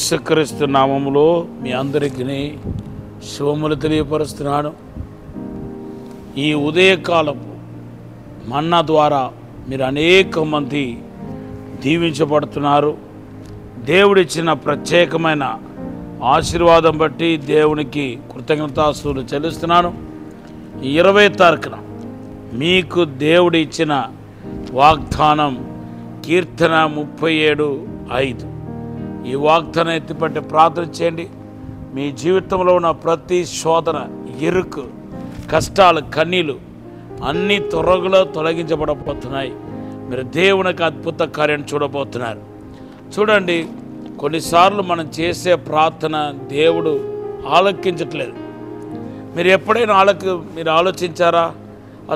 యేసుక్రీస్తు నామములో మీ అందరికీ శుభములు తెలియపరుస్తున్నాను. ఈ ఉదయకాలపు మన్నా ద్వారా మీరు అనేక మంది దీవించబడుతున్నారు. దేవుడిచ్చిన ప్రత్యేకమైన ఆశీర్వాదం బట్టి దేవునికి కృతజ్ఞతాస్తుతులు చెల్లిస్తున్నాను. 20 తారీఖున మీకు దేవుడు ఇచ్చిన వాగ్దానం కీర్తన 37:5. ఈ వాగ్దానం ఎత్తిపట్టి ప్రార్థన చేయండి. మీ జీవితంలో ఉన్న ప్రతి శోధన, ఇరుకు, కష్టాలు, కన్నీళ్ళు అన్నీ త్వరగా తొలగించబడబోతున్నాయి. మీరు దేవునికి అద్భుత కార్యం చూడబోతున్నారు. చూడండి, కొన్నిసార్లు మనం చేసే ప్రార్థన దేవుడు ఆలకించట్లేదు. మీరు ఎప్పుడైనా మీరు ఆలోచించారా?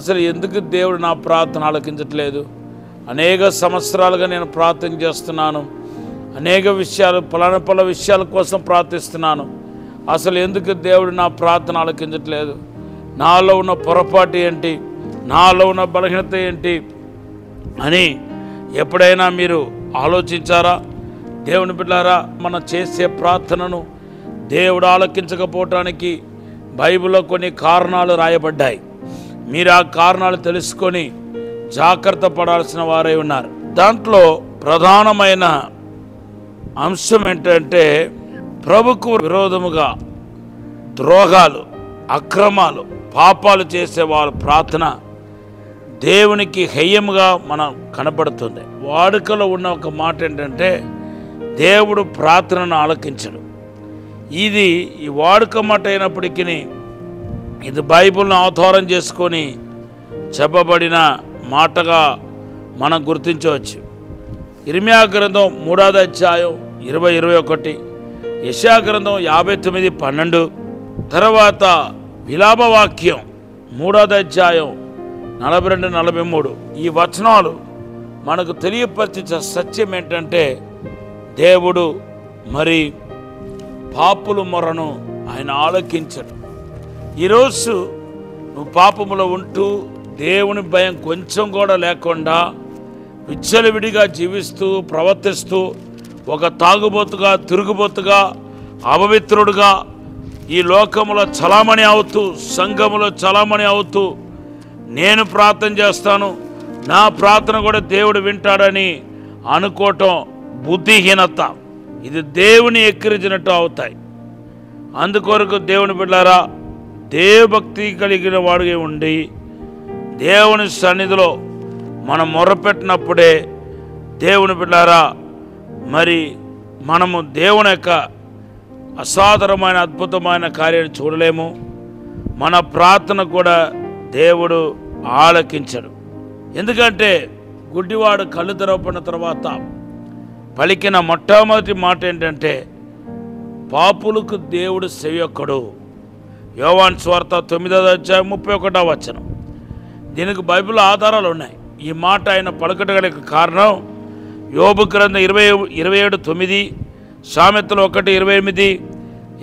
అసలు ఎందుకు దేవుడు నా ప్రార్థన ఆలకించట్లేదు? అనేక సంవత్సరాలుగా నేను ప్రార్థన చేస్తున్నాను, అనేక విషయాలు పల విషయాల కోసం ప్రార్థిస్తున్నాను. అసలు ఎందుకు దేవుడు నా ప్రార్థన ఆలకించట్లేదు? నాలో ఉన్న పొరపాటు ఏంటి, నాలో ఉన్న బలహీనత ఏంటి అని ఎప్పుడైనా మీరు ఆలోచించారా? దేవుని బిడ్డలారా, మనం చేసే ప్రార్థనను దేవుడు ఆలకించకపోవటానికి బైబిల్లో కొన్ని కారణాలు రాయబడ్డాయి. మీరు ఆ కారణాలు తెలుసుకొని జాగ్రత్త పడాల్సిన వారై ఉన్నారు. దాంట్లో ప్రధానమైన అంశం ఏంటంటే, ప్రభుకు విరోధముగా ద్రోహాలు, అక్రమాలు, పాపాలు చేసే వాళ్ళ ప్రార్థన దేవునికి హేయముగా మనం కనపడుతుంది. వాడుకలో ఉన్న ఒక మాట ఏంటంటే, దేవుడు ప్రార్థనను ఆలకించడు. ఇది ఈ వాడుక మాట అయినప్పటికీ ఇది బైబిల్ను ఆధారం చేసుకొని చెప్పబడిన మాటగా మనం గుర్తించవచ్చు. ఇర్మియా గ్రంథం 3వ అధ్యాయం 20-21, యెషయా గ్రంథం 59:12, తర్వాత విలాపవాక్యం 3వ అధ్యాయం 42-43. ఈ వచనాలు మనకు తెలియపరిచే సత్యం ఏంటంటే, దేవుడు మరి పాపుల మొరను ఆయన ఆలకించడు. ఈరోజు నువ్వు పాపములో ఉంటూ దేవుని భయం కొంచెం కూడా లేకుండా విచ్చలవిడిగా జీవిస్తూ ప్రవర్తిస్తూ ఒక తాగుబోతుగా, తిరుగుబోతుగా, అపవిత్రుడుగా ఈ లోకములో చలామణి అవుతూ, సంఘములో చలామణి అవుతూ, నేను ప్రార్థన చేస్తాను, నా ప్రార్థన కూడా దేవుడు వింటాడని అనుకోవటం బుద్ధిహీనత. ఇది దేవుని ఎక్కిరించినట్టు అవుతాయి. అందుకొరకు దేవుని బిడ్డలారా, దేవభక్తి కలిగిన వాడిగా ఉండి దేవుని సన్నిధిలో మనం మొరపెట్టినప్పుడే దేవుని బిడ్డలారా మరి మనము దేవుని యొక్క అసాధారణమైన అద్భుతమైన కార్యాన్ని చూడలేము. మన ప్రార్థన కూడా దేవుడు ఆలకించడు. ఎందుకంటే గుడ్డివాడు కళ్ళు తెరవబడిన తర్వాత పలికిన మొట్టమొదటి మాట ఏంటంటే, పాపులకు దేవుడు సెవియొక్కడు. యోవాను సువార్త 9వ అధ్యాయం 31వ వచనం. దీనికి బైబిల్ ఆధారాలు ఉన్నాయి. ఈ మాట ఆయన పలకటగలిగే కారణం యోబు గ్రంథం 27:9, సామెతలు 1:28,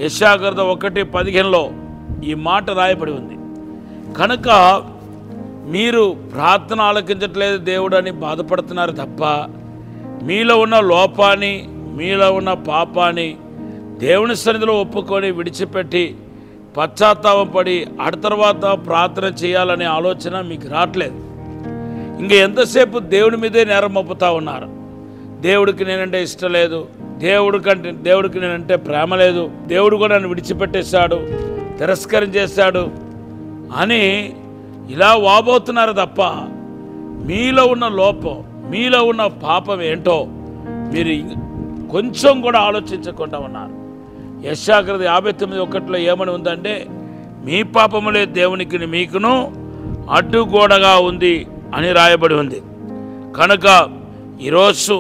యెషయా గ్రంథం 1:15లో ఈ మాట రాయబడి ఉంది. కనుక మీరు ప్రార్థన ఆలకించట్లేదు దేవుడు అని బాధపడుతున్నారు తప్ప, మీలో ఉన్న లోపాన్ని, మీలో ఉన్న పాపాన్ని దేవుని సన్నిధిలో ఒప్పుకొని విడిచిపెట్టి పశ్చాత్తాపడి ఆ తర్వాత ప్రార్థన చేయాలనే ఆలోచన మీకు రావట్లేదు. ఇంక ఎంతసేపు దేవుడి మీదే నేరం మోపుతా ఉన్నారు. దేవుడికి నేనంటే ఇష్టం లేదు, దేవుడికి నేనంటే ప్రేమ లేదు, దేవుడు కూడా నన్ను విడిచిపెట్టేశాడు, తిరస్కరించేశాడు అని ఇలా వాబోతున్నారు తప్ప, మీలో ఉన్న లోపం, మీలో ఉన్న పాపం ఏంటో మీరు కొంచెం కూడా ఆలోచించకుండా ఉన్నారు. యెషయా గ్రంథం 59:1లో ఏమని ఉందంటే, మీ పాపములే దేవునికి మీకును అడ్డుగోడగా ఉంది అని రాయబడి ఉంది. కనుక ఈరోజు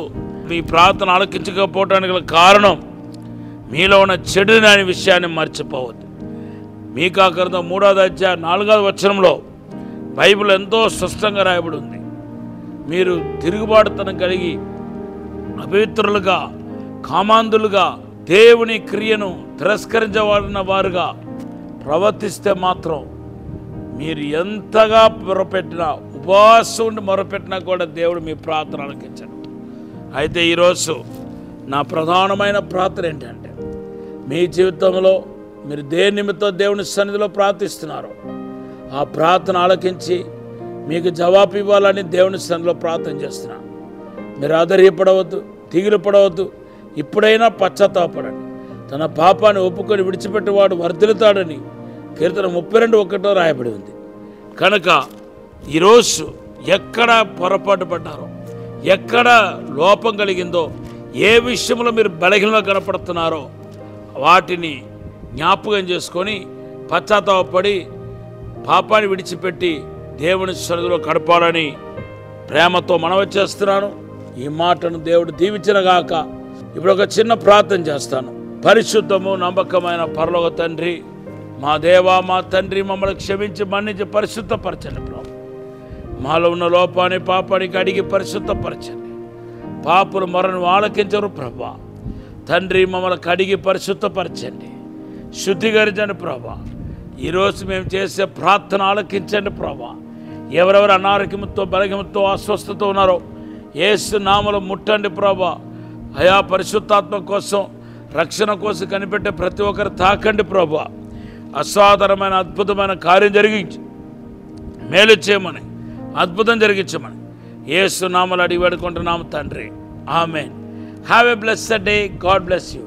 మీ ప్రార్థన ఆలకించకపోవడానికి గల కారణం మీలో ఉన్న చెడు అనే విషయాన్ని మర్చిపోవద్దు. మీకా గ్రంథం 3వ అధ్యాయం 4వ వచనంలో బైబిల్ ఎంతో స్పష్టంగా రాయబడి ఉంది. మీరు తిరుగుబాటుతనం కలిగి అపవిత్రులుగా, కామాంధులుగా, దేవుని క్రియను తిరస్కరించబడిన వారుగా ప్రవర్తిస్తే మాత్రం మీరు ఎంతగా మొరపెట్టినా, ఉపవాసం ఉండి మొరపెట్టినా కూడా దేవుడు మీ ప్రార్థన ఆలకించడు. అయితే ఈరోజు నా ప్రధానమైన ప్రార్థన ఏంటంటే, మీ జీవితంలో మీరు దేని నిమిత్తం దేవుని సన్నిధిలో ప్రార్థిస్తున్నారో ఆ ప్రార్థన ఆలకించి మీకు జవాబు ఇవ్వాలని దేవుని సన్నిధిలో ప్రార్థన చేస్తున్నాను. మీరు ఆధైర్యపడవద్దు, దిగులు పడవద్దు. ఇప్పుడైనా పశ్చాత్తాపడండి. తన పాపాన్ని ఒప్పుకొని విడిచిపెట్టేవాడు వర్ధిల్లుతాడని కీర్తన 32:1 రాయబడి ఉంది. కనుక ఈరోజు ఎక్కడ పొరపాటు పడ్డారో, ఎక్కడ లోపం కలిగిందో, ఏ విషయంలో మీరు బలహీనంగా కనపడుతున్నారో వాటిని జ్ఞాపకం చేసుకొని పశ్చాత్తాపడి పాపాన్ని విడిచిపెట్టి దేవుని సన్నిధిలో గడపాలని ప్రేమతో మనవి చేస్తున్నాను. ఈ మాటను దేవుడు దీవించినగాక. ఇప్పుడు ఒక చిన్న ప్రార్థన చేస్తాను. పరిశుద్ధము నమ్మకమైన పరలోక తండ్రి, మా దేవా, మా తండ్రి, మమ్మల్ని క్షమించి మన్నించి పరిశుద్ధపరచండి ప్రభు. మాలో ఉన్న లోపాన్ని పాపానికి అడిగి పరిశుద్ధపరచండి. పాపులు మరను ఆలకించరు ప్రభా. తండ్రి, మమ్మల్ని కడిగి పరిశుద్ధపరచండి, శుద్ధీకరించండి ప్రభా. ఈరోజు మేము చేసే ప్రార్థన ఆలకించండి ప్రభా. ఎవరెవరు అనారోగ్యంతో, బలహీనతతో, అస్వస్థత ఉన్నారో యేసు నామములో ముట్టండి ప్రభా. అయా పరిశుద్ధాత్మ కోసం, రక్షణ కోసం కనిపెట్టే ప్రతి ఒక్కరు తాకండి ప్రభా. అసాధారణమైన అద్భుతమైన కార్యం జరిగించి మేలు చేయమని, అద్భుతం జరిగించమని యేసు నామములో అడిగి వేడుకుంటున్నాము తండ్రి. Amen. Have a blessed day. God bless you.